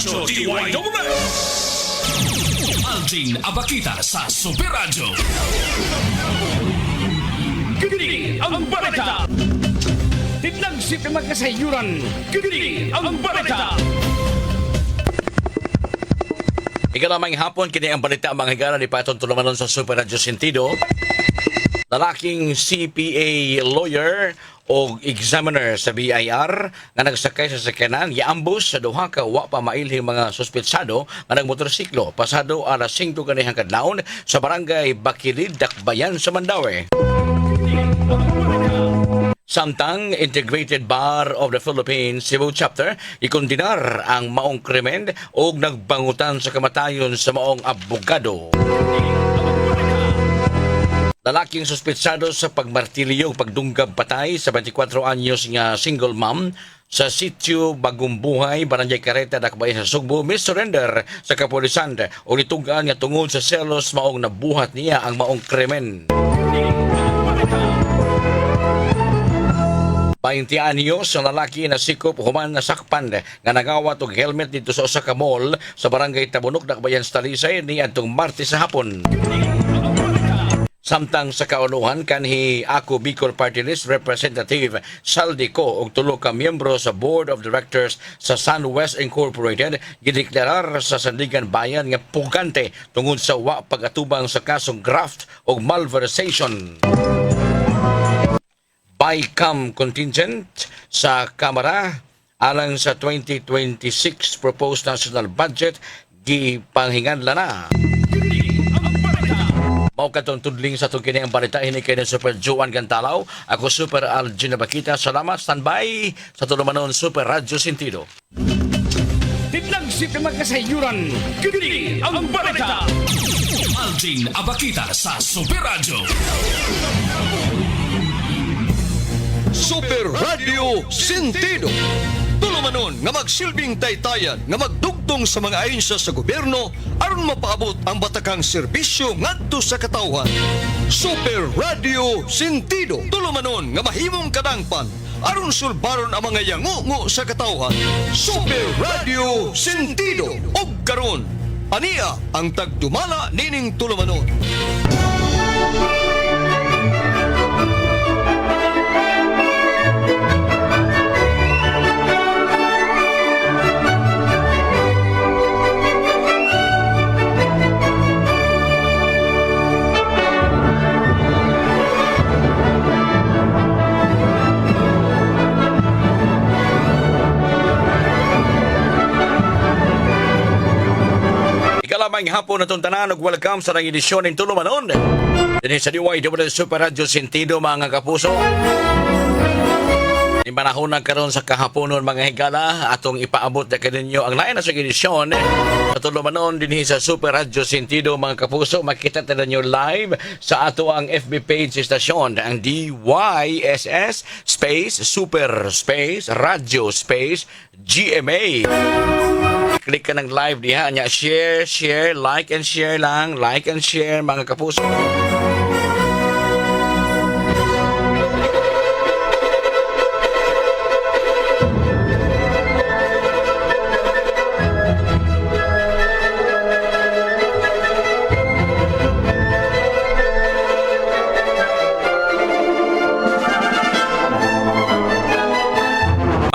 Radyo DYWS. Alvin Abakita sa Super Radyo. Kini ang balita. Tidlagsip ng magkasayuran. Kini ang balita. Ikalamang hapon, kini ang balita mga higala ni Patton Tulumanon sa Super Radyo Sentido. Lalaking CPA lawyer o examiner sa BIR nga nagsakay sa sakyanan giambus sa duha ka wa pa mailhing mga suspetsado nga nagmotorsiklo pasado alas 5 kanihang kadlawon sa barangay Bakilid, Dakbayan sa Mandaue. Samtang Integrated Bar of the Philippines Cebu Chapter ikondinar ang maong krimen o nagbangutan sa kamatayon sa maong abogado. Lalaking suspetsado sa pagmartilyo pagdunggab patay sa 24 anyos nga single mom sa sitio Bagong Buhay, Barangay Careta, Dakbayan sa Sugbo, surrender sa kapulisan o nitugaan nga tungod sa selos maong nabuhat niya ang maong krimen. 20 anyos ang lalaki na sikop human na sakpan nga nagawat og helmet dito sa usa ka mall sa Barangay Tabunok, Dakbayan sa Talisay ni adtong Martes sa hapon. Samtang sa kaunuhan kanhi Ako Bicol Party List Representative Saldi Ko og tulo ka miyembro sa Board of Directors sa SunWest Incorporated gideklarar sa Sandigan Bayan nga pugante tungod sa wa pagatubang sa kasong graft o malversation. BICAM contingent sa Kamara alang sa 2026 proposed national budget gipanghinganla na. Mao katong tudling sa tungkini ang balita ini kay Super Juan Gantalaw. Ako Super Alvin Abakita. Salamat, standby sa Tulumanon Super Radyo Sentido. Tidlagsip ng magkasayuran. Kini ang balita. Alvin Abakita sa Super Radyo. Super Radio Sentido. Tulumanon nga magsilbing taytayan nga magdugtong sa mga ahensya sa gobyerno aron mapaabot ang batakang serbisyo ngadto sa katawhan. Super Radio Sentido. Tulumanon nga mahimong kadangpan aron sulbaron ang mga yangungo sa katawhan. Super Radio Sentido. Og karon aniya ang tagdumala nining tulumanon. Ikalamang hapon na tanan ug welcome sa nang edisyon ng Tulumanon. Dinhi sa DYWS Super Radio Sentido mga kapuso. Imanahon na karon sa kahaponon mga higala atong ipaabot na kaninyo ang lain na sa edisyon sa Tulumanon dinhi sa Super Radio Sentido mga kapuso. Makita ta ninyo live sa ato ang FB page stasyon ang DYSS space Super space Radio space GMA. Click ka ng live diha nya share, like and share lang, like and share mga kapuso.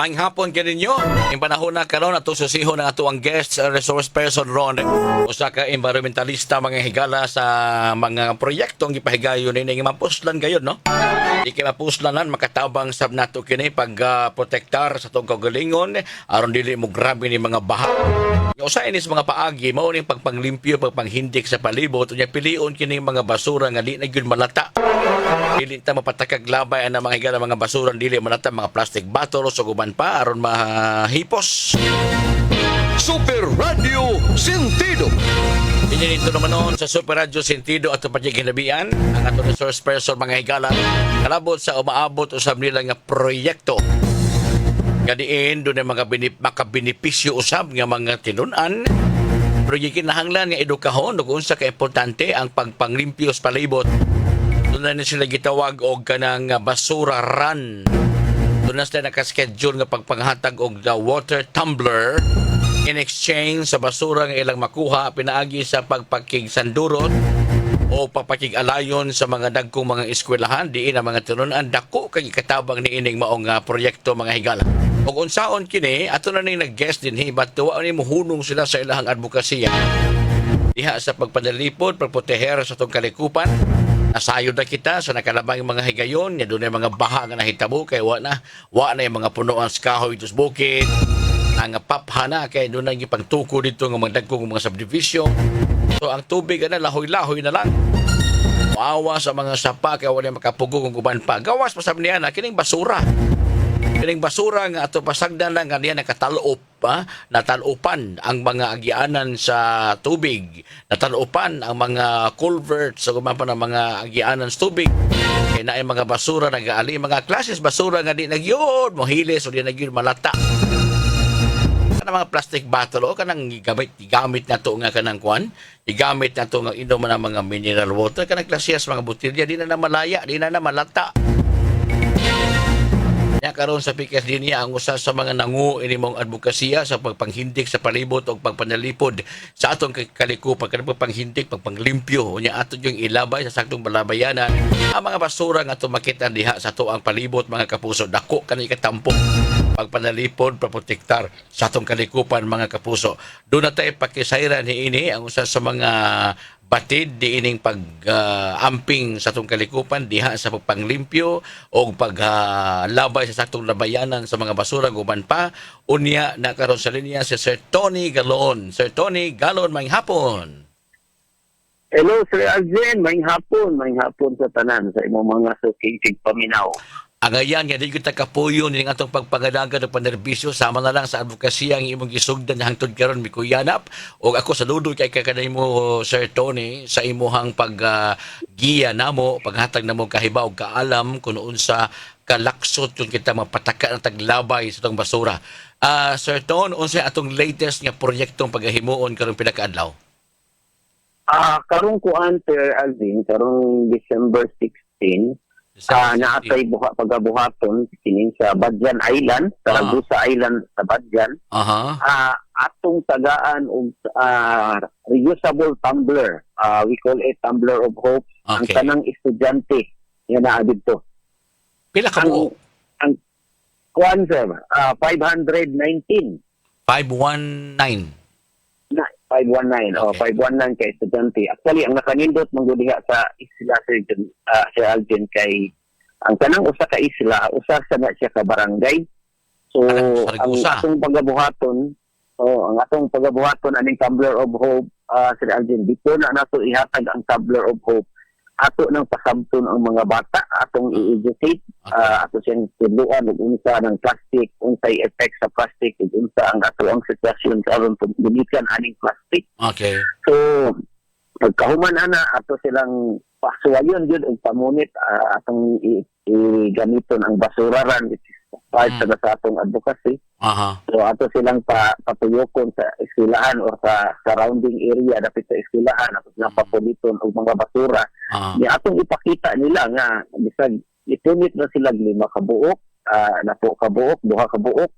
Ang hapon kaninyo, yung panahon na karon ato susihon na ato ang guest resource person ron usa ka environmentalista mga higala sa mga proyektong gipahigayon ni nga mapuslan gayud no. Di kay mapuslanan makatabang sab nato kini pag protektar sa tong kaugalingon aron dili mo grabe ni mga baha. Usa ini sa mga paagi mao ni pagpanglimpyo pagpanghindik sa palibot unya pilion kini mga basura nga di na gyud malata. Dili ta mapatakag labay ang mga higala mga basura dili malata mga plastic bottles o guban pa aron mahipos. Super Radio Sentido. Ininito naman noon sa Super Radio Sentido at pagiginabian ang ato resource person mga higala kalabot sa umaabot usab nila nga proyekto. Kadiin doon ang mga makabenepisyo usab nga mga tinunan. Pero yung kinahanglan nga edukahon kung unsa ka importante ang pagpanglimpyo sa palibot. Doon na sila gitawag og kanang basura run. Doon na sila nakaschedule nga pagpanghatag og the water tumbler in exchange sa basura nga ilang makuha pinaagi sa pagpakig-sandurot o papakig-alayon sa mga dagkong mga eskwelahan diin ang mga tinunan dako kay katabang niining maong proyekto mga higala. Ug unsaon kini ato na ning nag-guest dinhi batuwa ni mohunong sila sa ilahang advokasya diha sa pagpadalipod, pagproteher sa itong kalikupan. Nasayod na kita sa nakalabang mga higayon, nga doon mga baha nga nahitabo, kay wa na yung mga punuan sa kahoy ito sa bukid, ang papha na, kay doon na yung pagtuko dito ng mga dagkong mga subdivision. So ang tubig na lahoy-lahoy na lang. Maawa sa mga sapa, kaya wala makapugong kung guban pa. Gawas pa sabi niya na, kining basura. Kining basura nga ato pasagdan lang nga niya nakatalop, natalupan ang mga agianan sa tubig, natalupan ang mga culvert sa gumapan ng mga agianan sa tubig. Kaya na mga basura nag-aali, mga klases basura nga di nagyod, mohilis o di nagyod malata. Kanang mga plastic bottle o kanang gamit na to nga kanang kwan, igamit na to nga inom ng mga mineral water, kanang klases mga butilya, di na malaya, di na malata. Nya karon sa pikas din niya ang usa sa mga nangu inimong advokasya sa pagpanghindik sa palibot o pagpanalipod sa atong kalikupan kanang pagpanghindik pagpanglimpyo nya ato yung ilabay sa saktong balabayanan ang mga basura nga tumakit diha sa tuang palibot mga kapuso dako kanay katampo pagpanalipod paprotektar sa atong kalikupan mga kapuso. Doon na tayo pakisayran ini ang usa sa mga batid diining pag-amping sa atong kalikupan diha sa pagpanglimpyo o paglabay sa saktong labayanan sa mga basura guban pa. Unya na karon sa linya si Sir Tony Galon. Sir Tony Galon, maayong hapon. Hello, Sir Alvin. Maayong hapon sa tanan sa imong mga suking paminaw. Ang ayan, nga di kita kapuyo ning atong pagpangadagan ng panerbisyo sama na lang sa advokasya ang imong gisugdan hangtod karon mikuyanap o ako saludo kay kakanay mo Sir Tony sa imuhang pag-giya namo paghatag namo kahibaw kaalam kung unsa kalaksot yung kita mapataka ng taglabay sa itong basura. Sir Tony, unsa atong latest nga proyektong paghimuon karong pinakaadlaw? Karong kuan, Sir Alvin, karong December 16, naatay pagabuhaton kining sa Badjan Island, sa Ragusa Island sa Badjan. Atong tagaan og reusable tumbler. We call it tumbler of hope. Ang tanang estudyante nga naa didto. Pila ka buo? Ang kuan, sir, 519. 519. 519. Okay. 519 kay estudyante. Actually, ang nakanindot manggo diha sa isla Sir Alvin kay ang tanang usa ka isla, usa sa na siya ka barangay. So, ang atong pagabuhaton, aning Tumbler of Hope, Sir Alvin, dito na nato ihatag ang Tumbler of Hope. Ato nang pasabton ang mga bata, atong i-educate, ato siyang tudluan ug unsa ng plastic, unsay effect sa plastic, ug unsa ang ato ang sitwasyon karon pag gumikan aning plastic. Okay. So, pagkahuman ana ato silang pasuwayon yun ug pamunit atong gamiton ang basuraran which is part sa atong advocacy. So ato silang patuyokon sa eskwelahan o sa surrounding area dapit sa eskwelahan ato silang papuliton og mga basura. Ni atong ipakita nila nga bisag ipunit na sila 5 kabuok, napo kabuok, 2 kabuok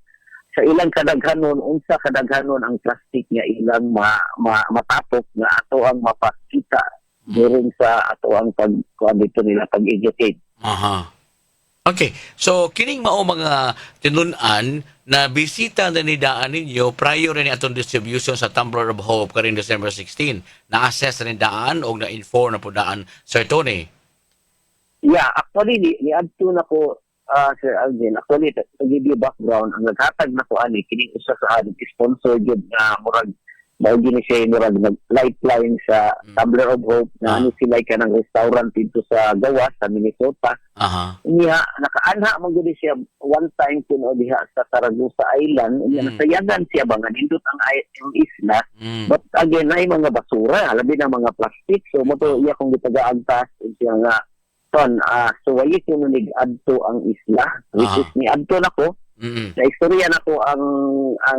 sa ilang kadaghanon, unsa kadaghanon ang plastic nga ilang matapok nga ato ang mapakita during sa ato ang dito nila pag-educate. Okay. So, kining mao mga tinunan na bisita na nidaan ninyo prior ni atong distribution sa Tumbler of Hope karing December 16. Na-assess na nidaan o na-inform na po daan, Sir Tony? Yeah, actually, ni-adto na ko, Sir Alvin. Actually, to give you background, ang naghatag na ko kining usa sa sponsor yun na murag Bago siya murag nag-lifeline sa Tumbler of Hope na sila ka ng restaurant dito sa Gawas, sa Minnesota. Niya, nakaanha man gud siya one time kuno diha sa Ragusa Island. Niya nasayagan siya ba nga nindot ang isla. But again, ay mga basura, labi na mga plastic. So mo to iya kung gitaga-agtas siya nga son, so wali kuno nig-adto ang isla, which is ni adto nako. Na istorya nako ang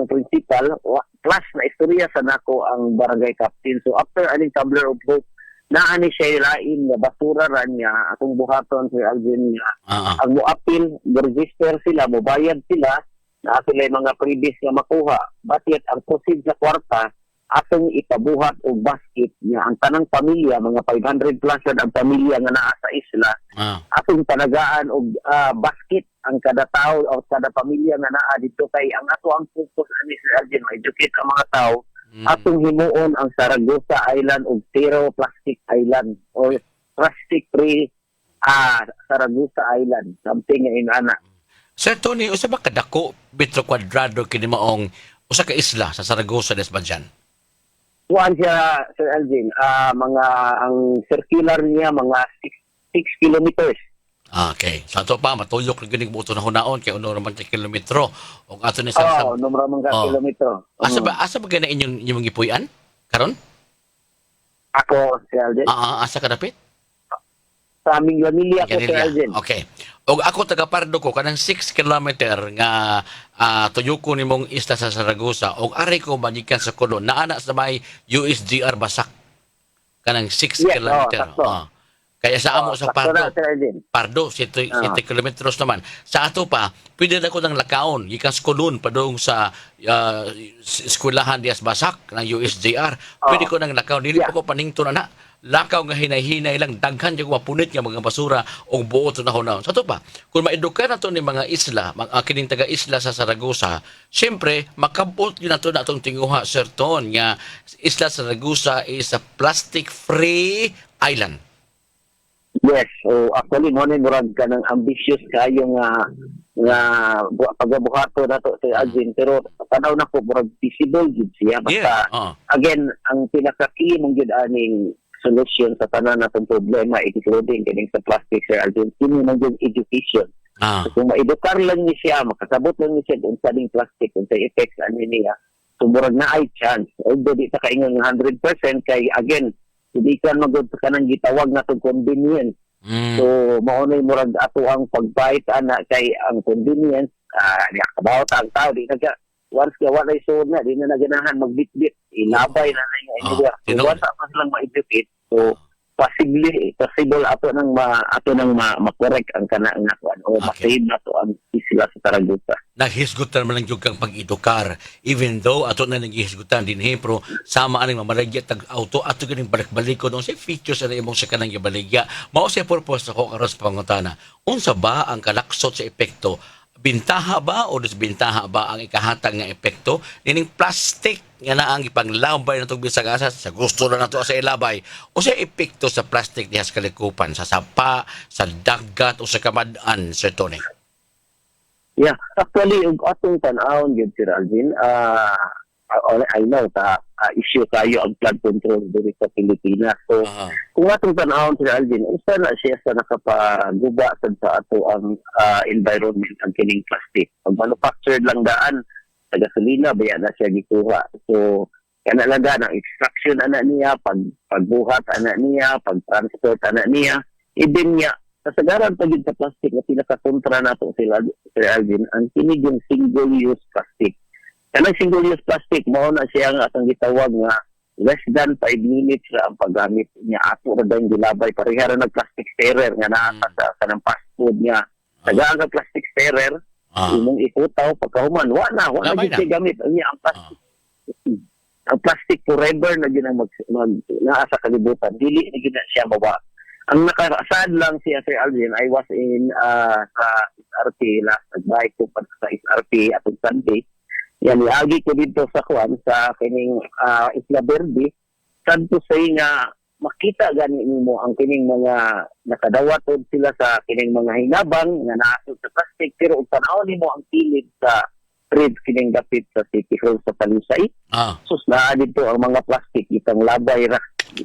principal plus na istorya sa nako ang barangay captain. So after aning Tumbler of Hope naani siya lain nga basura ra niya atong buhaton si Alvin niya ang moapil register sila mobayad sila na sila mga previous nga makuha. But yet, ang proceed sa kwarta, atong ipabuhat og basket nga ang tanang pamilya, mga 500 plus yun ang pamilya nga naa sa isla, atong talagaan og basket ang kada tao o kada pamilya nga naa dito kay ang ato ang focus ani Sir Alvin, ma-educate ang mga tao. Atong himuon ang Saragosa Island og Zero Plastic Island or plastic free Saragosa Island, something nga inana. Sir Tony, usa ba kadako metro kwadrado kini maong usa ka isla sa Saragosa des Banjan? Kuan siya, Sir Alvin, mga ang circular niya mga 6 kilometers. Okay. So ato pa matuyok rin gining buto na hunaon kay uno naman ka kilometro og ato ni sa numero mga kilometro. Asa ba gani inyong gipuy-an karon? Ako, Sir Alvin. Asa ka dapit? Sa aming pamilya ko, Sir Ganilya. Alvin. Okay. Og ako taga Pardo ko kanang 6 kilometer nga tuyuko nimong isla sa Saragosa og ari ko magikan sa kuno naana sa may USGR Basak. Kanang 6 kilometer. Kaya sa amo sa Pardo. Pardo 7 kilometros naman. Sa ato pa pwede na ko nang lakaon gikan sa kulon padung sa eskwelahan dias Basak ng USGR. Pwede ko nang lakaon dili pa ko panington na. Lakaw nga hinay-hinay lang daghan yung mapunit nga mga basura o buo to na hunaon. Sa to pa, kung maedukar na to ni mga isla, mga kining taga-isla sa Saragosa, siyempre, makabot yun na to na itong tinguha, Sir Ton, nga isla Saragosa is a plastic-free island. Yes, so actually mo ni murag ka ng ambitious kayo nga pagabuhato na to sa Alvin, pero tanaw na ko murag feasible gid siya basta again ang pinaka-key mong gid aning solution sa tanan natong problema including kining sa plastic, Sir Alvin, kini man yung education. So, kung maedukar lang ni siya, makasabot lang ni siya kung sa plastic, kung sa effects ani niya, sumurag na ay chance. Although di ta kaingon 100% kay again, hindi ka magod ka nang gitawag na itong convenience. So, maunay murag ato ang pagbait ana kay ang convenience, kabaw ang tao, di na once ka walay suod na, di na naganahan magbitbit, ilabay na na yung anywhere. So, once pa silang ma-educate, so, possible ato nang ma-correct ang kanang nakuan o masave na to ang isla sa Saragosa. Naghisgutan man lang yung kang pag-edukar. Even though ato na naghisgutan din pero sama aning mamalagya tag auto ato ganing balik-balik ko sa features na imong sa kanang gibaligya. Mao sa purpose ako karon sa pangutana. Unsa ba ang kalaksot sa epekto? Bintaha ba o disbintaha ba ang ikahatag nga epekto nining plastic nga naa ang ipanglabay natong bisag asa sa gusto na nato sa ilabay o sa epekto sa plastic diha sa kalikupan sa sapa, sa dagat o sa kamad-an, Sir Tony? Yeah, actually atong tan-awon gyud Sir Alvin, I know issue kayo ang flood control dito sa Pilipinas. So, kung atong tan-awon Sir Alvin, usa na siya sa nakapaguba sa ato ang environment ang kining plastic. Pag manufactured lang daan sa gasolina, baya na siya gikuha. So, kana lang daan ang extraction ana niya, pagbuhat ana niya, pag-transport ana niya, even niya kasagaran pag sa plastic na pinaka-kontra nato sila Sir Alvin, ang kinig yung single-use plastic. Kanang single-use plastic, mao na siya nga atong gitawag nga less than 5 minutes ra ang paggamit niya. Ato ra dayon gilabay, parehara nag-plastic stirrer nga naa sa kanang fast food niya. Tagaan ka plastic stirrer, imong ikutaw, pagkahuman, wala na siya gamit. Ang plastic, ang plastic forever na yun ang naa sa kalibutan. Dili na yun siya mawa. Ang nakasad lang siya, Sir Alvin, I was in sa SRP, nagbayad ko pa sa SRP atong Sunday. Yan, iagi ko dito sa Juan, sa kining Isla Verde. Sad to say nga, makita gani mo ang kining mga nakadawatod sila sa kining mga hinabang nga naasod sa plastic. Pero kung tanawin mo ang pilid sa street kining dapit sa City Hall sa Talisay, sus naa dito ang mga plastic, itang labay ra,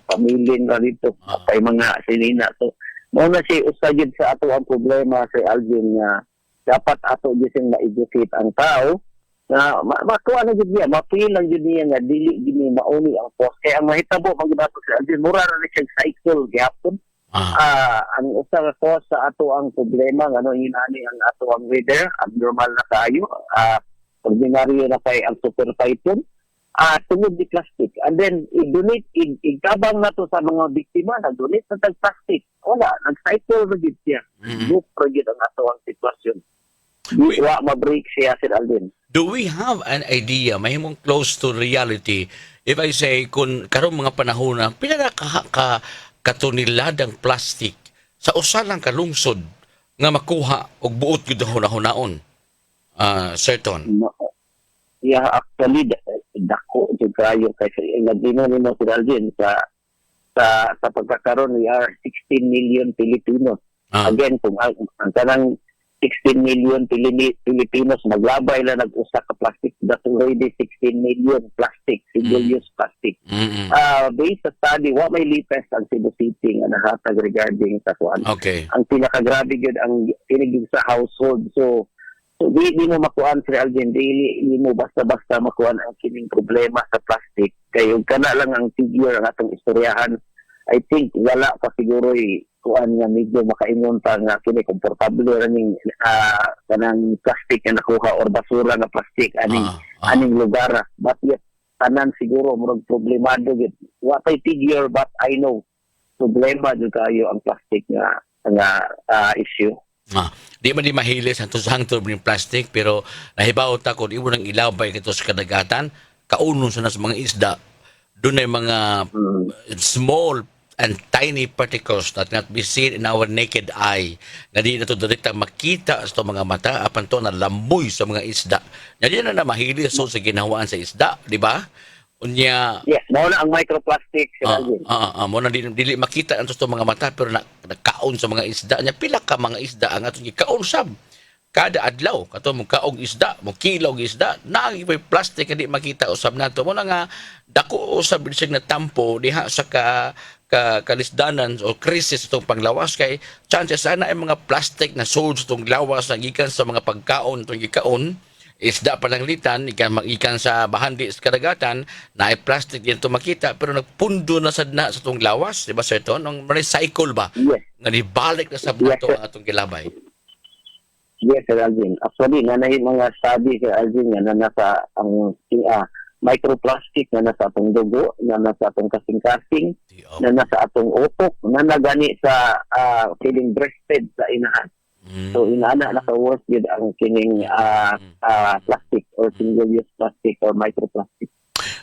pamilin ra dito, kay mga sinina. So, muna siya usagid sa ato ang problema sa Alvin nga dapat ato gising ma-educate ang tao na makuha na gid niya, mapil lang gid niya nga dili gini mauni ang post. Kaya ang mahitabo maginato sa Alvin, mura na siya cycle gyapon. Ang usa ka cause sa ato ang problema ngano inani ang ato ang weather, abnormal na kayo. Ordinaryo na kay ang super python. Tungod di plastic. And then, i-donate, igabang na to sa mga biktima, nag-donate na tag-plastic. Wala, nag-cycle na gid siya. Book project ang ato ang sitwasyon. Wa ma-break siya, Sir Alvin. Do we have an idea, mahimong close to reality, if I say, kung karong mga panahon na, pila na katuniladang plastic sa usa lang kalungsod nga makuha og buot gyud hunahon Sir Ton? No. Yeah, actually, dako jud kayo kasi nagdino ni mo, Sir Alvin, sa pagkakaroon, we are 16 million Filipinos. Again, kung ang kanang 16 million Filipinos maglabay lang nag-usa ka plastic, that's already 16 million plastic, single-use plastic. Based sa study, wa may lipas ang Cebu City nga nahatag regarding sa kuan. Okay. Ang pinakagrabe gyud ang pinigig sa household. So di mo makuan, Sir Alvin, di mo basta-basta makuan ang kining problema sa plastic. Kayo kana lang ang figure ang atong istoryahan. I think wala pa siguro kuan nga medyo makaingon pa nga kini komportable raning kanang plastic na nakuha or basura nga plastic aning lugar. But yet tanan siguro murag problemado gyud. Wa pay figure, but I know problema jud kayo ang plastic nga issue. Di man di mahilis ang tusang ng plastic, pero nahibaw ta kung imo nang ilabay kito sa kadagatan, kaunon sa mga isda, doon ay mga small and tiny particles that not be seen in our naked eye, na di na ito direkta makita sa mga mata, apan to na lamoy sa mga isda. Na di na mahilis so sa ginawaan sa isda, di ba? Unya, yes, mao na ang microplastic, Sir Alvin. mo na dili makita ang to mga mata, pero nakaon sa mga isda nya. Pila ka mga isda ang atong gikaon sab kada adlaw, kato mo kaog isda, mo kilog isda, naagi may plastic hindi makita usab nato. Mo na nga dako usab bisig na tampo diha sa kalisdanan o krisis itong panglawas, kay chances sana ay mga plastic na sold itong lawas na gikan sa mga pagkaon itong gikaon, isda palanglitan, ikan sa bahandi sa kadagatan, na ay plastic din ito makita, pero nagpundo na sad na sa itong lawas, di ba Sir Ton? Ang recycle ba? Yes. Nga nibalik na sa bato ang atong gilabay. Yes, Sir Alvin. Actually, nanay mga study, Sir Alvin, na nasa ang microplastic na nasa atong dugo, na nasa atong kasing-kasing, na nasa atong utok, na nagani sa feeding breastfed sa inahan. So, inaana naka-work yun ang kining plastic or single-use plastic or microplastic.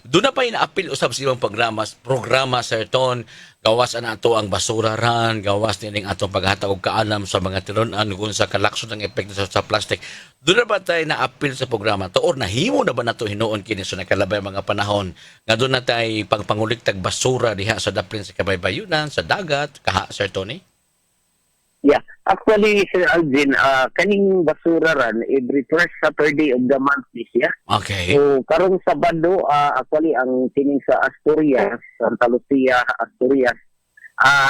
Doon na pa ina-appeal usab sa ibang programa, Sir Ton, gawas na ato ang basura ran, gawas nining atong paghatag og kaalam sa mga tinunan kung sa kalakson ng epekto sa plastic. Doon na ba tayo na-appeal sa programa to, or nahimo na ba nato hinuon kini sa nakalabay mga panahon nga doon na tayo pangpanguliktag basura diha sa daplin sa kabaybayunan, sa dagat, kaha, Sir Tony? Yeah. Actually, Sir Alvin, kaning basura ran, every first Saturday of the month this year. Okay. So, karong Sabado, actually, ang tining sa Asturias, Santa Lucia, Asturias,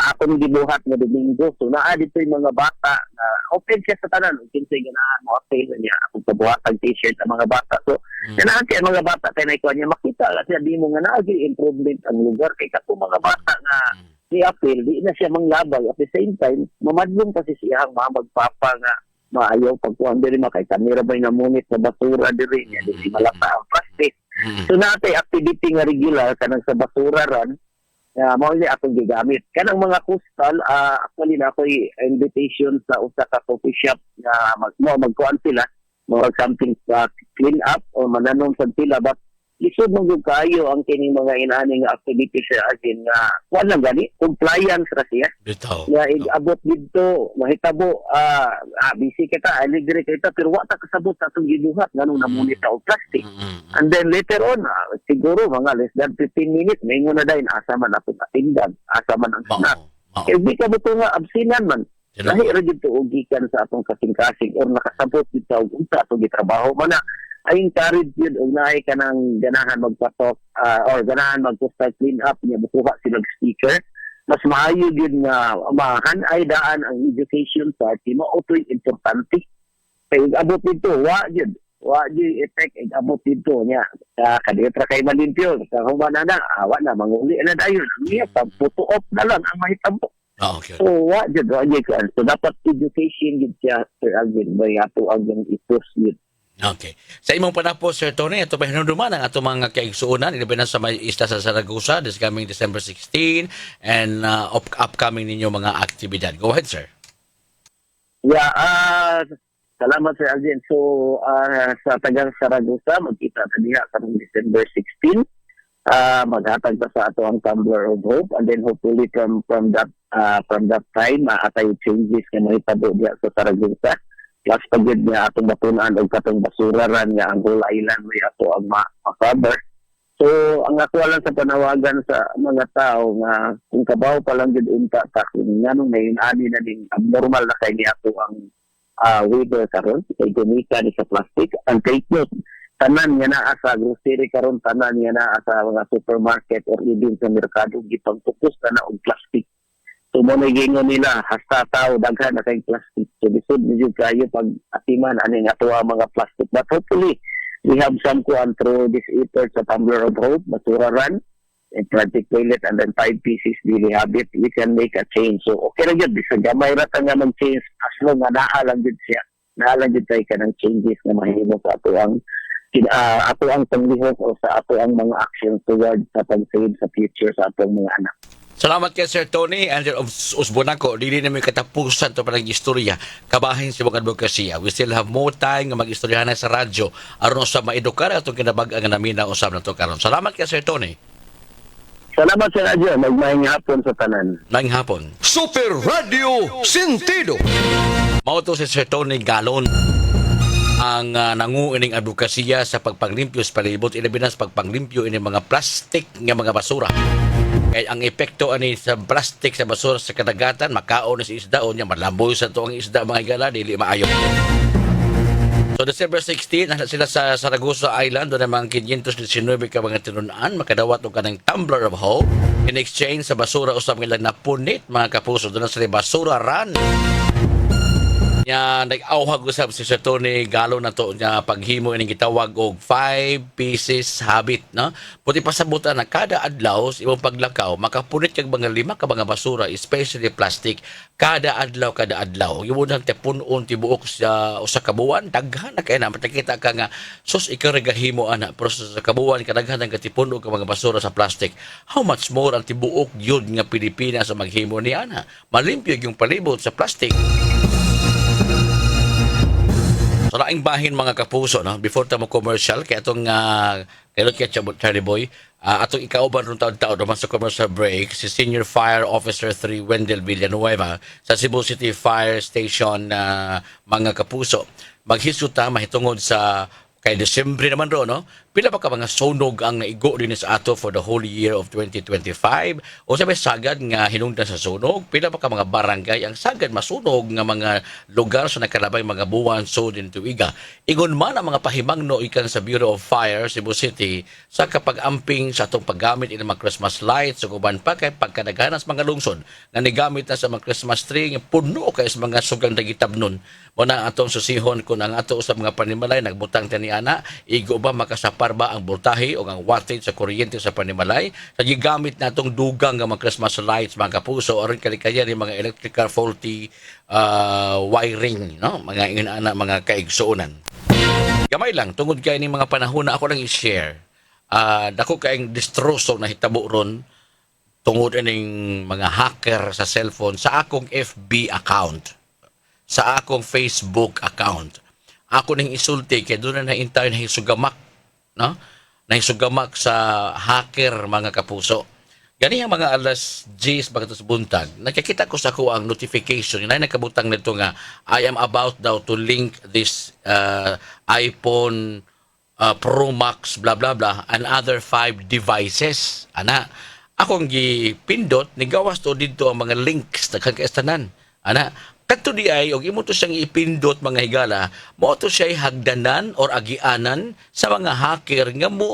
akong gibuhat na Domingo. So, naa dito yung mga bata na open siya sa tanan. Kinsay ganahan mo, okay na niya. Akong pabuhatag t-shirt ang mga bata. So, ganahan siya ang mga bata, kaya naikuha niya makita. Kasi di mo nga naagi improvement ang lugar. Kaya kato mga bata nga si Apil, di na siya manglabay. At the same time, mamadlong kasi siya ang magpapa nga maayaw pagkuhan diri makay kamera ba'y namunit sa basura diri niya, di malata ang plastic. So natay activity nga regular kanang sa basura ran, mao ni akong gigamit. Kanang mga coastal, actually na ako'y invitation sa usa ka coffee shop na magkuhan sila, mag something clean up o mananom sa sila, but lisod mo yung kayo ang kining mga inaning activities sa atin nga kuan lang gani compliance ra siya. Bitaw. Ya abot dito mahitabo busy kita aligre kita pero wa ta kasabot sa atong gibuhat nganong namunit ta og plastic. And then later on siguro mga less than 15 minutes maingon na dayon asa man ato tindan, asa man ang snack. Kaya di ka buto nga absinan man. Lahi ra gyud to og gikan sa atong kasing-kasing or nakasabot dito og unta atong gitrabaho man na I encourage yun, unahay ka ng ganahan magpatok or ganahan mag-postal clean up niya, bukuha silang sticker. Mas maayo yun nga mahanay daan ang education party, mauto'y importante. Kaya abot dito, wa yun effect, abot dito niya. Kaditra kay malimpyo, sa humana na, awa na, manguli na dayon. Niya, pagputo off na lang ang mahitabo. Okay. So, wa yun. So, dapat education yun siya, Sir Alvin, may ato ang yung itos yun. Okay. Sa imong panapo, Sir Tony, ito pa hinunduman ang ato mga kaigsuunan, ilabi na sa may isla sa Zaragoza this coming December 16 and upcoming ninyo mga aktibidad. Go ahead, sir. Yeah, Salamat Sir Alvin. So sa tagang Saragossa, magkita ta diha karong December 16. Maghatag pa sa ato ang Tumbler of Hope, and then hopefully from that time atay changes nga mahitabo diha sa Saragossa. Plus pagid niya atong batunan og katong basuraran nga ang whole island may ato ang ma-cover. So ang ako lang sa panawagan sa mga tao nga kung kabaw pa lang gid unta ta kung nganong ani na ding abnormal na kay ni ato ang weather karon kay gumika ni sa plastic. And take note, tanan nga naa sa grocery karon, tanan nga naa sa mga supermarket or even sa merkado gipang focus na og plastic. So mo na gingon nila hasta tao daghan na kay plastic. So bisod medyo kayo pag atiman ani nga tuwa mga plastic, but hopefully we have some kuan through this effort sa Tumbler of Hope, Basura Run, and Project Toilet, and then 5 pieces daily habit, we can make a change. So okay lang yun, bisa gamay rata nga mag-change as long nga naalang din siya. Naalang din tayo ka ng changes na mahimo sa ato ang panglihok o sa ato ang mga actions towards sa pag-save sa future sa atong mga anak. Salamat kay Sir Tony Angel of Usbonako. Dili na may katapusan to parang istorya. Kabahin si mga advokasya. We still have more time nga mag-istoryahan na sa radyo aron sa maedukar atong kinabag-ang namin na usab na to karon. Salamat kay Sir Tony. Salamat sa radyo. Magmayang hapon sa tanan. Nang hapon. Super Radio Sentido. Mao to si Sir Tony Galon ang nanguining advokasya sa pagpanglimpyo sa palibot, ilabinas pagpanglimpyo ini mga plastic nga mga basura. Kaya ang epekto ani sa plastic sa basura sa kadagatan, makaon na si isda o niya, malamboy sa to ang isda mga higala, dili maayo. So December 16, nasa sila sa Saragossa Island, doon ang mga 519 ka mga tinunaan, makadawat o kanang Tumbler of Hope, in exchange sa basura usap nila na punit mga kapuso, doon sila Basura Run. Nya nag-awhag usab si Sir Tony Galo na to nya paghimo ining gitawag og 5 pieces habit, no? Puti pasabutan na kada adlaw sa imong paglakaw makapunit kag mga 5 ka mga basura, especially plastic, kada adlaw. Yung unang tepunon tibuok sa usa ka buwan, daghan na kay na matakita ka nga sus ikarigahimo ana, pero sa kabuwan kadaghan ang katipuno ka mga basura sa plastic. How much more ang tibuok yun nga Pilipinas sa maghimo ni ana? Malimpyo yung palibot sa plastic. So laing bahin mga kapuso, no? Before ta mo commercial kay atong kailot kay Charlie Boy, atong ikauban ron taon-taon naman sa commercial break si Senior Fire Officer 3 Wendell Villanueva sa Cebu City Fire Station, mga kapuso. Maghisuta mahitungod sa kay Desyembre naman ro, no? Pila pa ka mga sunog ang naigo din sa ato for the whole year of 2025? O sabi sagad nga hinungdan sa sunog, pila pa ka mga barangay ang sagad masunog nga mga lugar sa nakalabay mga buwan so din tuiga. Ingon man ang mga pahimangno ikan sa Bureau of Fire Cebu City sa kapag-amping sa atong paggamit ng mga Christmas lights, ug uban pa kay pagkadaghanan sa mga lungsod na nigamit na sa mga Christmas tree nga puno kay sa mga sugang dagitabnon. Mo na atong susihon kung ang ato sa mga panimalay nagbutang tani ana, igo ba makasapar ba ang voltahe o ang wattage sa kuryente sa panimalay sa gigamit natong dugang nga mga Christmas lights mga kapuso aron kalikaya ni mga electrical faulty wiring, no? Mga inana mga kaigsuonan. Gamay lang tungod kay ni mga panahon na ako lang i-share. Dako kaayong distroso na hitabo ron tungod ining mga hacker sa cellphone sa akong FB account, sa akong Facebook account. Ako ning isulti kay doon na naintay na hisugamak, no? Nahisugamak sa hacker mga kapuso. Gani ang mga alas 10 pagkatos buntag, nakikita ko sa ko ang notification na nakabutang nito nga I am about daw to link this iPhone Pro Max blah blah blah and other 5 devices. Ana, akong gipindot ni gawas to dito ang mga links na kagkaistanan. Ana, kadto di ay og imo to siyang ipindot mga higala, mo to siya hagdanan or agianan sa mga hacker nga mo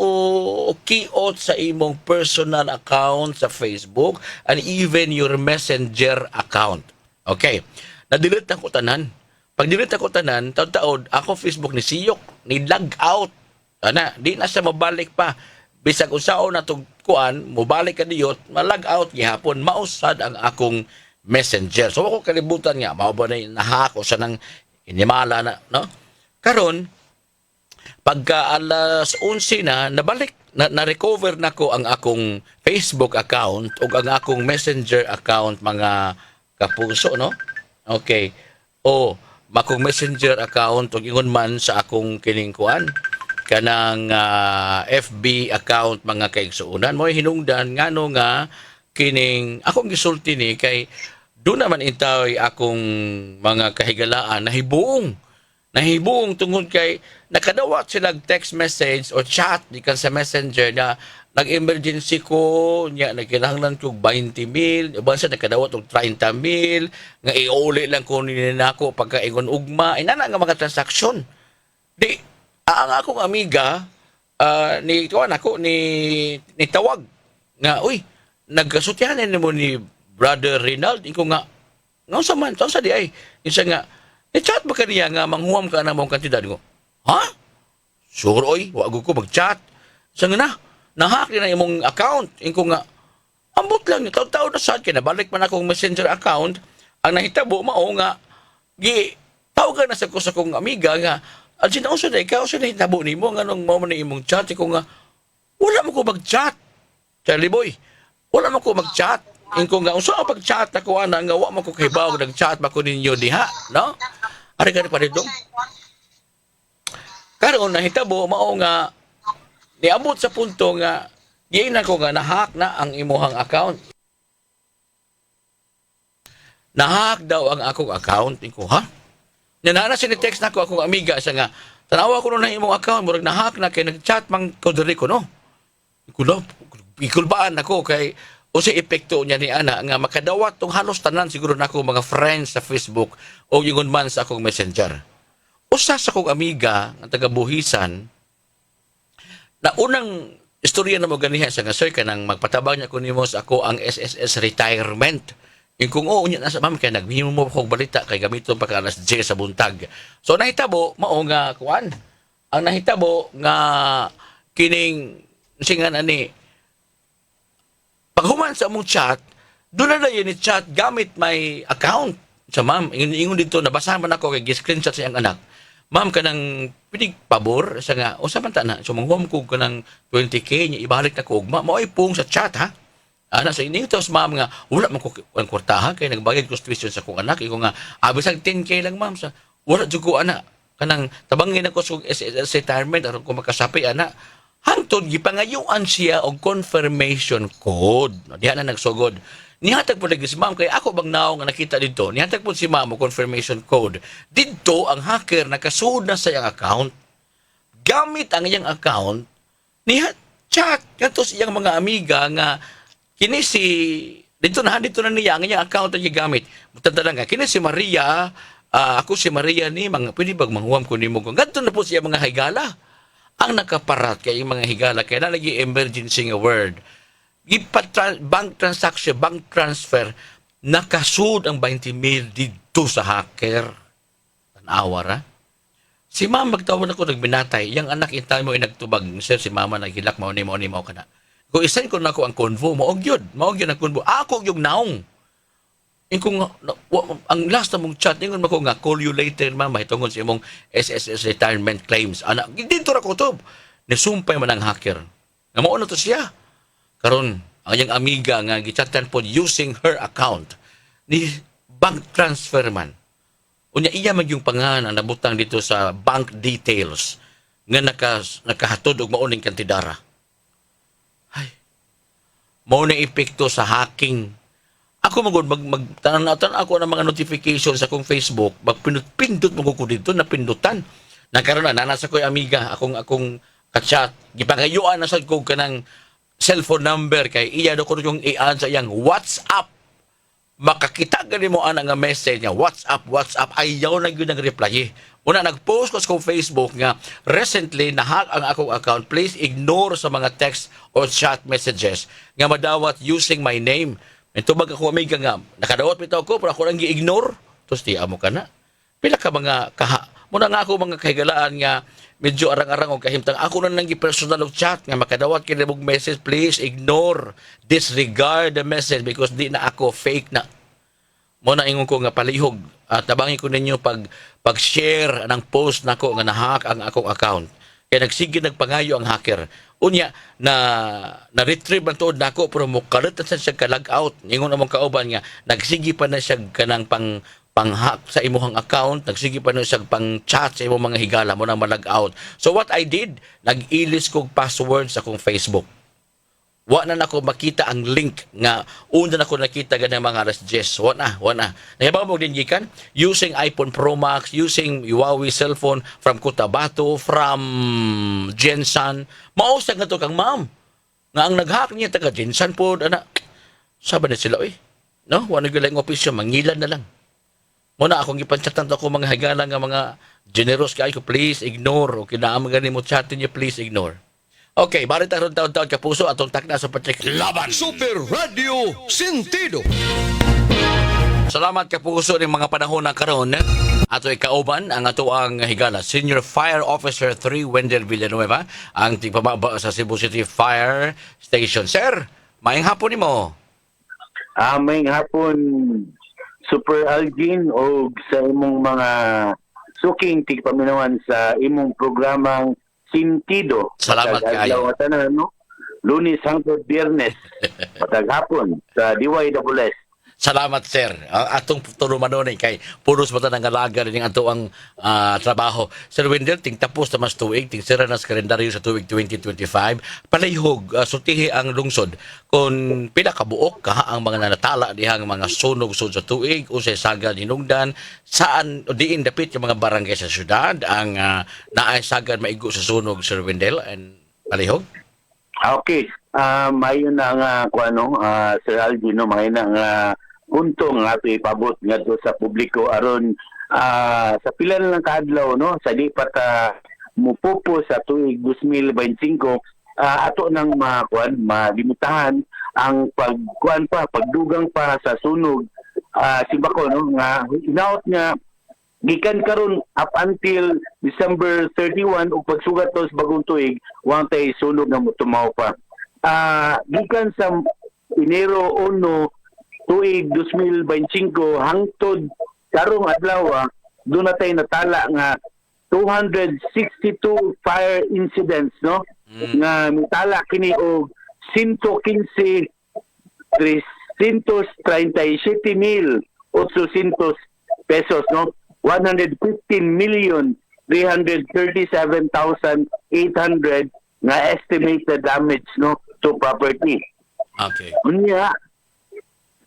kiot sa imong personal account sa Facebook and even your Messenger account. Okay. Na-delete ako tanan. Pag delete ako tanan, taon-taon ako Facebook ni siyok, ni log out. Ana, di na siya mabalik pa. Bisag unsaon na tong kuan, mobalik ka diyot, ma-log out gihapon, mausad ang akong Messenger. So ako kalibutan nga, mao ba na nahack o sa nang inimala na, no? Karon pagka alas 11 na nabalik na-recover nako ang akong Facebook account ug ang akong Messenger account mga kapuso, no? Okay. O makong messenger account ug ingon man sa akong kining kuan kanang FB account mga kaigsuonan mo hinungdan ngano nga kining akong gisulti ni kay do naman intaw akong mga kahigalaan nahibong tungod kay nakadawat sila text message o chat gikan sa messenger na nag-emergency ko nya nagkinahanglan ko 20,000 uban sa nakadawat og 30,000 nga iuli lang ko nako pagkaingon ugma inana nga mga transaksyon di ang akong amiga ni tuwan ako ni tawag nga uy nagkasutyanan mo ni Brother Rinald ko nga sa man sa di ay isa nga chat ba kaniya nga manghuam ka na mong kantidad ko ha sure oy wag ko mag-chat sa nga na-hack din ang imong account. Inko nga, ambot lang niya. Taon-taon na sad kaya nabalik man akong messenger account. Ang nahitabo, mao nga, tawagan na sa kong amiga nga, Algin, na ikaw, sa nahitabo ni mo, nga nung mo na imong chat, ko nga, wala mo ko mag-chat. Charlie boy, wala mo ko mag-chat. Inko nga, unsa ang pag-chat ako, nga, wala mo ko kahibaw, nag-chat ba ko ninyo diha, no? Ari pa rin dong. Karoon, nahitabo, mao nga, niabot sa punto nga giin ko nga na-hack na ang imuhang account. Na-hack daw ang akong account. Ko, ha? Nanana sinitext na ko akong amiga siya nga, tanawa ko na imong account, murag na-hack na kay nag-chat mang kodari ko, no? Ikulbaan ako kay o sa epekto niya ni ana nga makadawat tong halos tanan siguro na ako mga friends sa Facebook o yung man sa akong messenger. Usa sa akong amiga nga taga-buhisan na unang istorya na mo ganiha sa nga sir kanang magpatabang niya ko nimo sa ako ang SSS retirement. Yung kung oo niya nasa ma'am kaya naghimo mo akong balita kay gamiton pa ka alas 10 sa buntag. So nahitabo mao nga kuan. Ang nahitabo nga kining singan ani paghuman sa among chat doon na yun ni chat gamit my account sa ma'am. Ingon dito nabasahan man ako kay screenshot sa iyang anak. Ma'am, kanang pinig pabor sa nga, o sa manta na, so manghuam ko kanang 20K, niya ibalik na ko, maoy pong sa chat, ha? Ana, sa ining tos, ma'am, nga, wala man ko ang kwartahan, kaya nagbayad ko tuition sa kong anak, iko nga, abisang 10K lang, ma'am, sa, wala dyan ko, anak, kanang, tabangin ako sa retirement, aron ko makasapi, anak, hangtod, gipangayuan siya og confirmation code. Diyan na nagsugod. Nihatag po lagi si ma'am, kaya ako bang naong nga nakita dito, nihatag po si ma'am o confirmation code. Dito, ang hacker nakasuod na sa iyang account. Gamit ang iyang account, chat kanto sa iyang mga amiga nga, kini si, dito na niya, ang iyang account ang gamit. Mutanda lang nga, kini si Maria, ako si Maria ni, pwede bang manghuam ko ni mo? Ganto na po siya mga higala. Ang nakaparat kay yung mga higala, kaya nalagi emergency nga word. Bank transaction, bank transfer, nakasud ang 20,000 dito sa hacker. Tanawa ra. Si ma'am magtawag ako nagbinatay, yung anak intay mo ay nagtubag, sir, si mama naghilak, mao ka na. Kung isan ko na ako ang convo, maog yun ang convo. Ako yung naong. Kung ang last na mong chat, ingon mo ko nga, call you later, ma'am, mahitungod sa imong SSS retirement claims. Anak, dito ra ko to. Nasumpay man ang hacker. Nga mauna to siya. Karon ang iyang amiga nga gichatan po using her account ni bank transfer man. Unya iya man yung pangalan nabutang dito sa bank details nga nakahatod og mauning kantidara. Ay. Mao na epekto sa hacking. Ako magtanan ako ng mga notifications sa akong Facebook, magpindot mo ko dito na pindutan. Nagkaroon na nasa ko amiga akong ka-chat gipangayuan na sad ko kanang cellphone number kay iya do ko yung i-add sa iyang WhatsApp. Makakita gani mo ana nga message niya WhatsApp ayaw na gyud nang reply. Una nag-post ko sa Facebook nga recently na-hack ang akong account, please ignore sa mga text or chat messages nga madawat using my name. Tubag ako amiga nga nakadawat bitaw ko pero ako lang gi-ignore. Tos di amo kana. Pila ka mga muna nga ako mga kahigalaan nga medyo arang-arang o kahimtang. Ako na nang personal of chat nga makadawat kini mong message, please ignore, disregard the message because di na ako fake na. Muna ingon ko nga palihog at tabangin ko ninyo pag-share ng post nako nga na-hack ang akong account. Kaya nagsige nagpangayo ang hacker. Unya na-retrieve man tuod nako pero mukalit na siya ka-log out. Ingon among kauban nga nagsige pa na siya kanang pang-hack sa imuhang account, nagsige pa nun siya pang-chat sa imong mga higala mo nang malag-out. So what I did, nag-ilis kong password sa akong Facebook. Wa na nako makita ang link nga una na ko nakita ganang mga messages. Wa na. Nahibaw mo din gikan using iPhone Pro Max, using Huawei cellphone from Cotabato, from Jensen. Mausag na to kang ma'am. Nga ang nag-hack niya taga Jensen po ana. Sabi na sila no, wa na gyud lang opisyo, mangilan na lang. Muna akong gipanchatan to ako mga higala nga mga generous kay ko, please ignore. O kinaam gani mo chatin niyo, please ignore. Okay, bari taron taon-taon ka puso atong takna sa pacheck laban. Super Radio Sentido. Salamat ka puso ng mga panahon na karon. Ato ikauban ang ato ang higala Senior Fire Officer 3 Wendell Villanueva, ang tigpamaba sa Cebu City Fire Station. Sir, maayong hapon nimo. May hapon Super Algin o sa imong mga suking tigpaminawan sa imong programang Sintido. Salamat kaayo. No? Lunes hangtod Biyernes, matag hapon sa DYWS. Salamat, sir. Atong tulumanon kay puros mata ng alaga rin ato ang trabaho. Sir Wendell, ting tapos na mas tuig, ting sira na sa kalendaryo sa tuig 2025. Palayhog, sutihi ang lungsod. Kung pila kabuok kaha ang mga nanatala dihang mga sunog sud sa tuig, usay sagad hinungdan, saan o diin dapit yung mga barangay sa syudad ang naay sagad maigo sa sunog, Sir Wendell and palayhog? Okay. Mayon na nga Sir Algin, mayon na nga punto nga ato ipabot ngadto sa publiko aron sa pila na lang kaadlaw no sa di pa ta mupupo sa tuig 2025 ato nang malimitahan ang pagdugang pa sa sunog simbako no nga inaot nga gikan karon up until December 31 ug pagsugat to sa bagong tuig wa tay sunog nga motumaw pa gikan sa Enero 1 tuig 2025 hangtod karong adlaw doon natay natala nga 262 fire incidents no nga mitala kini og 115 337,800 pesos no 115,337,800 nga estimated damage no to property. Okay. Unya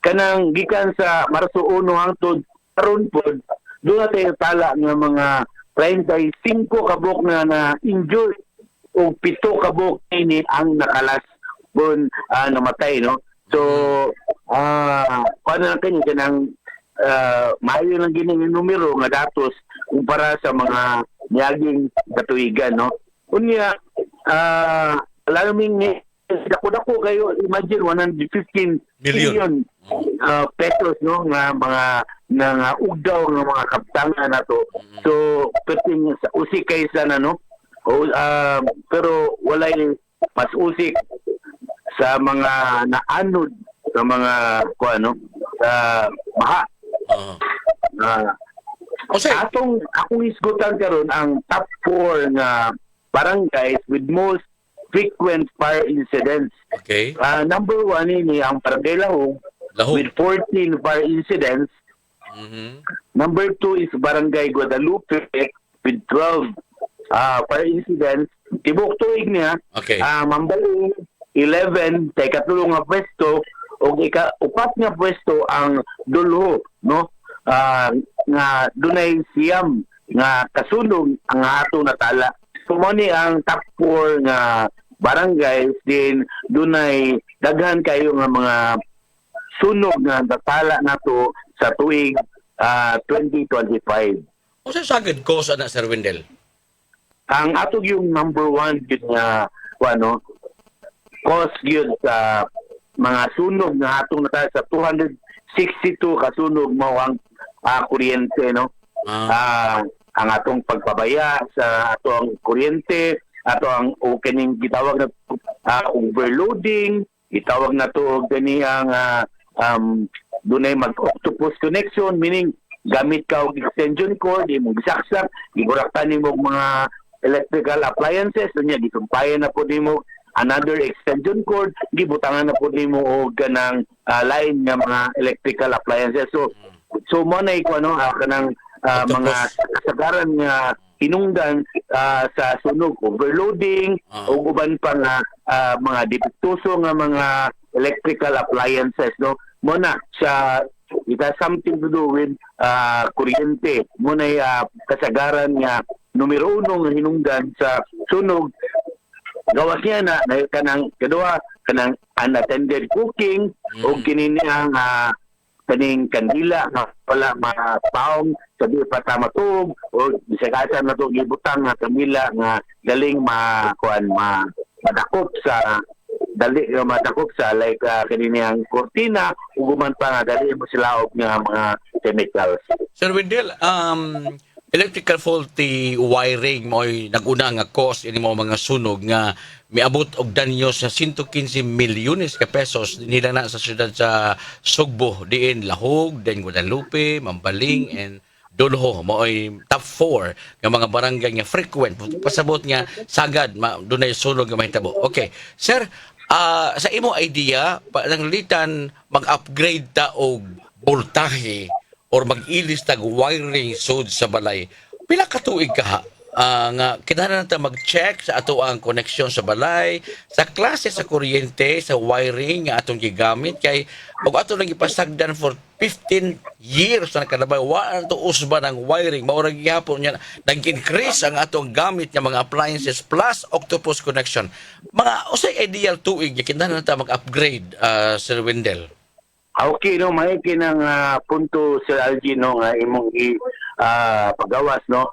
kanang gikan sa Marso 1 hangtod karon pod doon natin tala nga mga 35 kabok na injured o 7 kabok ini ang nakalas bon namatay no. So paano na kanang maayo lang gining numero nga datos kumpara sa mga niyaging katuigan no. Unya alaming dako kayo imagine 115 million pesos no nga mga nga ugdaw nga mga kaptangan nato. So perting sa usik kaysa na no pero walay mas usik sa mga naanod sa mga sa baha. Akong isgutan karon ang top 4 nga barangays with most frequent fire incidents. Okay. Number 1 ini ang Barangay Lahog with 14 fire incidents. Mhm. Number 2 is Barangay Guadalupe with 12 fire incidents. Tibok tuig niya. Okay. Mambaling 11 kay katulong nga pwesto o upat nga pwesto ang Dulho no. Nga dunay siyam nga kasunog ang ato natala. So mo ni ang top 4 nga barangays din dunay daghan kayo nga mga sunog nga natala nato sa tuig 2025. Unsa sagad cause ana, Sir Wendell? Ang ato yung number 1 yun nga cause yun sa mga sunog nga atong natala sa 262 kasunog mao ang kuryente no. Ang atong pagpabaya sa atong kuryente, ato ang kining gitawag na overloading, gitawag na to gani ang dunay mag-octopus connection, meaning gamit ka og extension cord, imong gisaksak, giguraktan nimo mga electrical appliances, unya gitumpayan na po nimo another extension cord, gibutangan na po nimo og ganang line nga mga electrical appliances. So so mo na ko ano kanang mga kasagaran nga hinungdan sa sunog, overloading o uban pa nga mga depektuso nga mga electrical appliances, no, mo na sa it has something to do with kuryente. Mo na kasagaran nga numero 1 nga hinungdan sa sunog. Gawas niya na kanang kadua kanang unattended cooking o kinini ang kaning kandila nga wala mapaong sabi pa ta matug o bisagasa na to gibutang nga kandila nga galing madakop sa madakop sa like kanini ang kortina uguman pa nga dali mo sila og nga mga chemicals. Sir Wendell, electrical faulty wiring mo ay naguna nga cause ini mo mga sunog nga miabot og danyo sa 115 milyones ka pesos nila na sa syudad sa Sugbo, diin Lahog, then Guadalupe, Mambaling, and Dolho. Mo ay top 4 nga mga barangay nga frequent pasabot nga sagad dunay sunog nga mahitabo. Okay, sir, sa imo idea pananglitan mag-upgrade ta og voltahe or mag-ilis tag wiring sud sa balay, pila ka tuig ka nga kinahanglan ta mag-check sa ato ang connection sa balay, sa klase sa kuryente, sa wiring nga atong gigamit kay og ato lang ipasagdan for 15 years na kanabay wa to usban ang wiring mao ra gihapon nya nag-increase ang atong gamit nga mga appliances plus octopus connection. Mga usay ideal tuig nga kinahanglan ta mag-upgrade, Sir Wendell. Okay, no, may kinang punto Sir Algin, no, nga imong pagawas, no.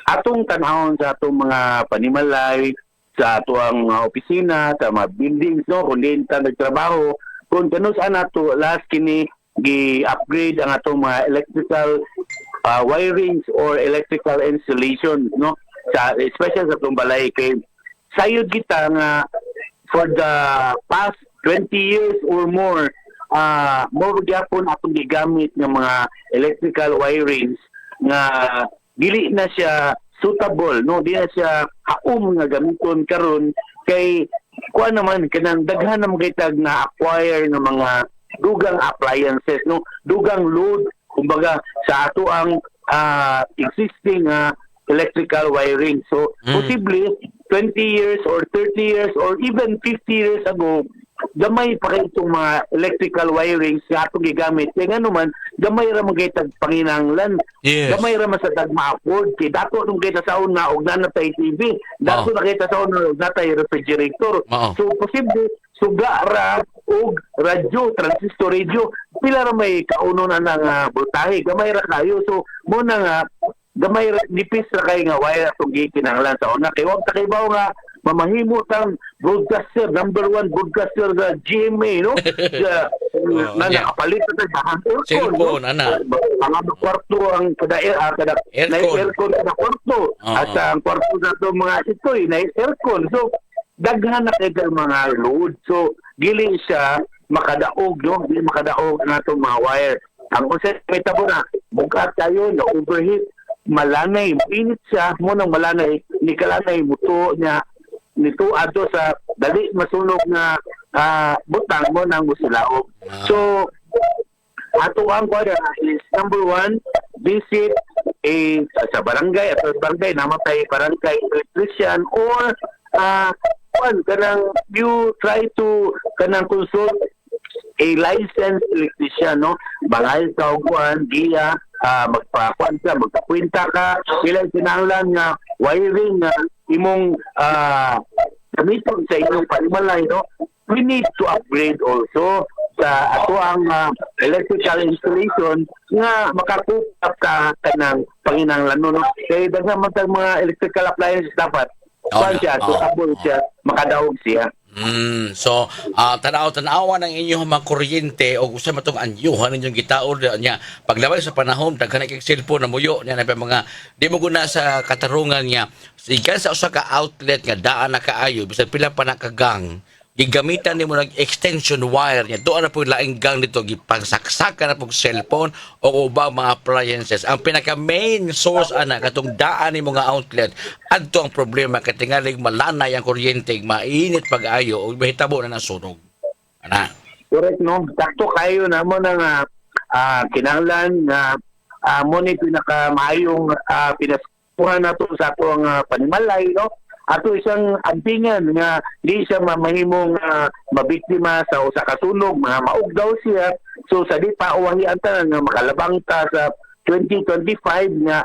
Atong tanahon sa atong mga panimalay, sa atong mga opisina, sa mga buildings, no, kung din ta nagtrabaho, kung kanus nato last kini gi-upgrade ang atong mga electrical wirings or electrical installations, no, sa especially sa atong balay kay sayod kita nga for the past 20 years or more, more gyapon atong gigamit ng mga electrical wirings nga dili na siya suitable, no, di na siya haom nga gamiton karon kay kuha naman kanang daghan na magitag na acquire ng mga dugang appliances, no, dugang load kumbaga sa ato ang existing electrical wiring. So possibly 20 years or 30 years or even 50 years ago, gamay pa kayo itong mga electrical wirings nga atong gigamit. Kaya nga naman, gamay ra magaytag panginanglan. Yes. Gamay ra masatag ma-afford. Kaya dato nung kita sa una, og nanatay TV. Dato na kita sa una, og natay refrigerator. So, posible, suga ra og radyo, transistor radio. Pila ra may kauno na ng voltahe. Gamay ra kayo. So, muna nga, gamay ra, nipis ra kayo nga wire atong gikinanglan sa una. Kaya huwag takibaw nga, mamahimo tang broadcaster, number 1 broadcaster sa GMA, no? Na nakapalit na bahang aircon. Cellphone, ana. Ang kwarto ang kada aircon kada kwarto. At ang kwarto na ito mga ito'y na aircon. So, daghan na kayo mga load. So, dili siya makadaog, no? Dili makadaog na itong mga wire. Ang concept, may tabo na, bukat tayo, na overheat, malanay, mainit siya, munang malanay, ni kalanay, muto niya, nito ato sa dali masunog na butang mo nang musilaog. So ato ang kuya is number 1, visit sa barangay at barangay namatay barangay electrician or kanang you try to kanang consult a licensed electrician, no, bangay sa kuan giya magpakuan ka, magkakwenta ka, ilang kinahanglan nga wiring nga imong gamiton sa inyong panimalay, no? We need to upgrade also sa ato ang electrical installation nga makakupap ka ng panginahanglan, no? Kaya daghan man tag mga electrical appliances dapat siya, suitable siya, makadaog siya. So, tanaw-tanawa ng inyong mga kuryente o gusto matong anyuhan ninyong gitaod niya. Paglabay sa panahon, daghan kay cellphone na muyo niya na mga di mo guna sa katarungan niya. Ikan sa usa ka outlet nga daan na kaayo, bisan pila pa nakagang. Gigamitan nimo ng extension wire niya. Doon na po laing gang nito, gipangsaksakan na po cellphone o ubang mga appliances. Ang pinaka-main source ana katong daan nimo nga outlet, adto ang problema kay tingalig malanay ang kuryente, mainit pag-ayo o mahitabo na ng sunog. Ana. Correct, no? Sakto kayo na mo ng kinahanglan na mo ni pinakamaayong pinaskuhan nato sa atong panimalay, no? Ato isang ampingan nga di siya mahimong mabiktima sa usa ka sunog, mga maug daw siya. So sa di pa uwahian ta nga makalabang ta sa 2025 nga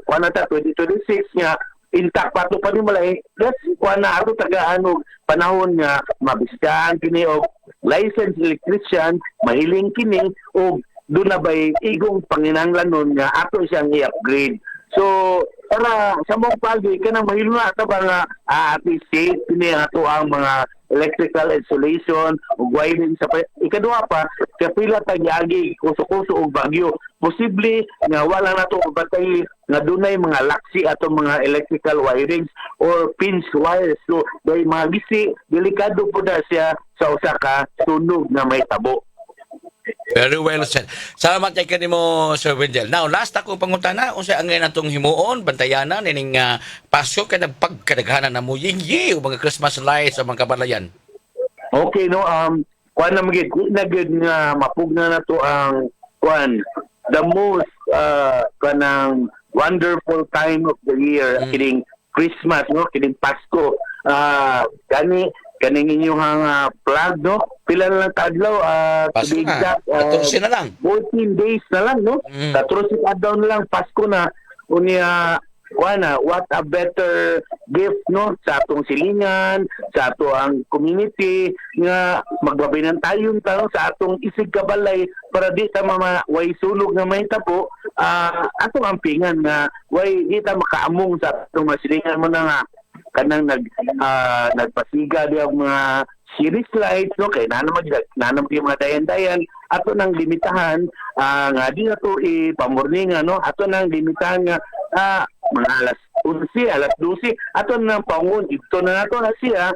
kuan ta 2026 nga intact pa to panimalay. Yes, kuan na ato tagaan panahon nga mabistaan kini og licensed electrician, mahiling kini og doon na ba'y igong panginanglanon nga ato siyang i-upgrade. So, para sa mong pagi, kanang mahilo na ito ba nga at least safe, kini ato ang mga electrical installation o wiring sa ikadua pa, kapila tagyagi, kuso-kuso o bagyo. Posible nga wala na ito batay nga dunay mga laksi ato mga electrical wirings or pinch wires. So, dahil mga gisi, delikado po na siya sa usa ka sunog na may tabo. Very well said. Salamat kay kanimo Sir Wendell. Now, last ako pangutana unsa ang ngayon atong himuon bantayanan ining Pasko kay nagpagkadaghanan na mo yingyi o mga Christmas lights sa mga kabalayan. Okay, no, kuan na magid nagid nga mapugna na to ang kuan the most kanang wonderful time of the year kining Christmas, no, kining Pasko. Kaning inyong flag, no, pila na lang kadlaw to Pasko be na. exact, 14 na lang. 14 days na lang, no. Sa 13 adlaw na lang Pasko na. Unya what a better gift, no, sa atong silingan, sa ato ang community nga magbabinan tayo sa atong isig kabalay para di ta way sulog nga may tapo, atong ampingan nga way di ta makaamong sa atong masilingan mo na nga kanang nagpasiga di ang mga series lights, no, kay nanam yung mga dayan-dayan ato nang limitahan nga di na to ipamorninga, no, ato nang limitahan nga mga alas 11, alas 12 ato nang pangon ito na nato na siya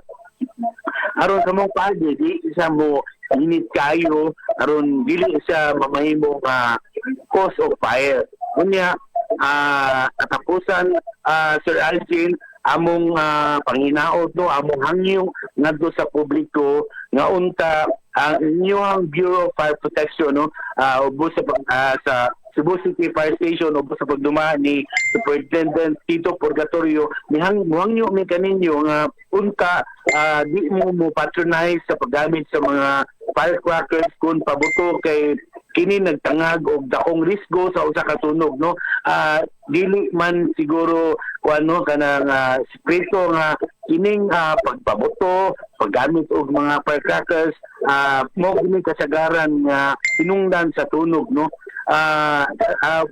aron sa mong pagi di isa mo init kayo aron dili siya mamahimong cause of fire. Unya katapusan Sir Algin, among panghinaot, no, among hangyo ngadto sa publiko nga unta ang inyong Bureau of Fire Protection, no, ubos sa Cebu City Fire Station ubos sa pagdumaan ni Superintendent Tito Purgatorio hangyo mi kaninyo nga unta di mo patronize sa paggamit sa mga firecrackers kung pabuto kay kini nagtangag og dakong risgo sa usa ka tunog, no. Dili man siguro kuano kanang sikreto nga kining pagpabuto, paggamit og mga firecrackers mo gini kasagaran nga hinungdan sa tunog, no.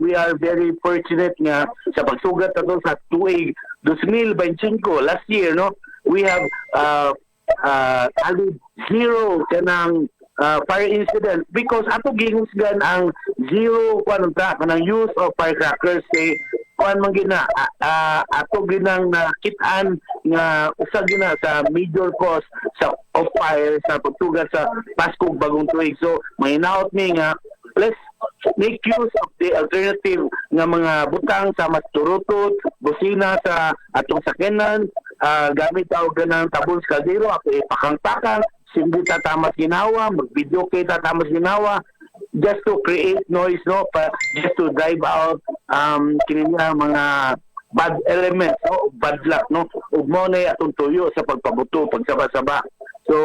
We are very fortunate nga sa pagsugat ato sa tuig 2025 last year, no, we have added zero kanang fire incident because ato gihusgan ang zero kanang use of firecrackers kay kuan man gina ato ginang nakitaan nga usa gina sa major cause of fire sa pagtugas sa Pasko bagong tuig. So mahinaot ni nga let's make use of the alternative nga mga butang sa maturutot, busina sa atong sakyanan, gamit daw ganang tabon sa kaldero, pakang-pakang, simbi tatamas ginawa, mag-video kay tatamas ginawa, just to create noise, no, just to drive out kininya mga bad elements, no, bad luck, no, ug mo na atong tuyo sa pagpabuto, pagsaba-saba. So,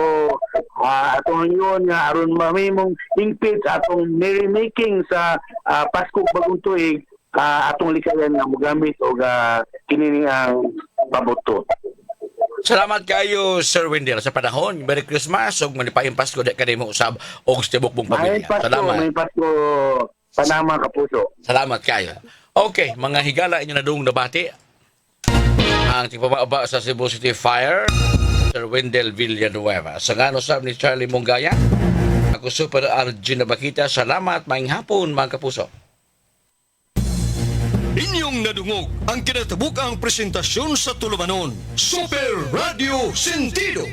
atong yun nga aron mamimong ingpit atong merrymaking sa Pasko bagong tuig, atong likayan nga mogamit og kini ang pabuto. Salamat kayo Sir Wendell sa panahon. Merry Christmas ug manipayong Pasko di kanimo usab og sa tibok mong pamilya. Salamat. May Pasko, panama kapuso. Salamat kayo. Okay, mga higala inyo na dong nabati. Ang tigpababa sa Cebu City Fire, Sir Wendell Villanueva. Sa ngano sab ni Charlie Mongaya, ako Super Arjun Nabakita. Salamat, maing hapon mga kapuso. Inyong nadungog ang kinatabukang presentasyon sa tulumanon, Super Radio Sentido.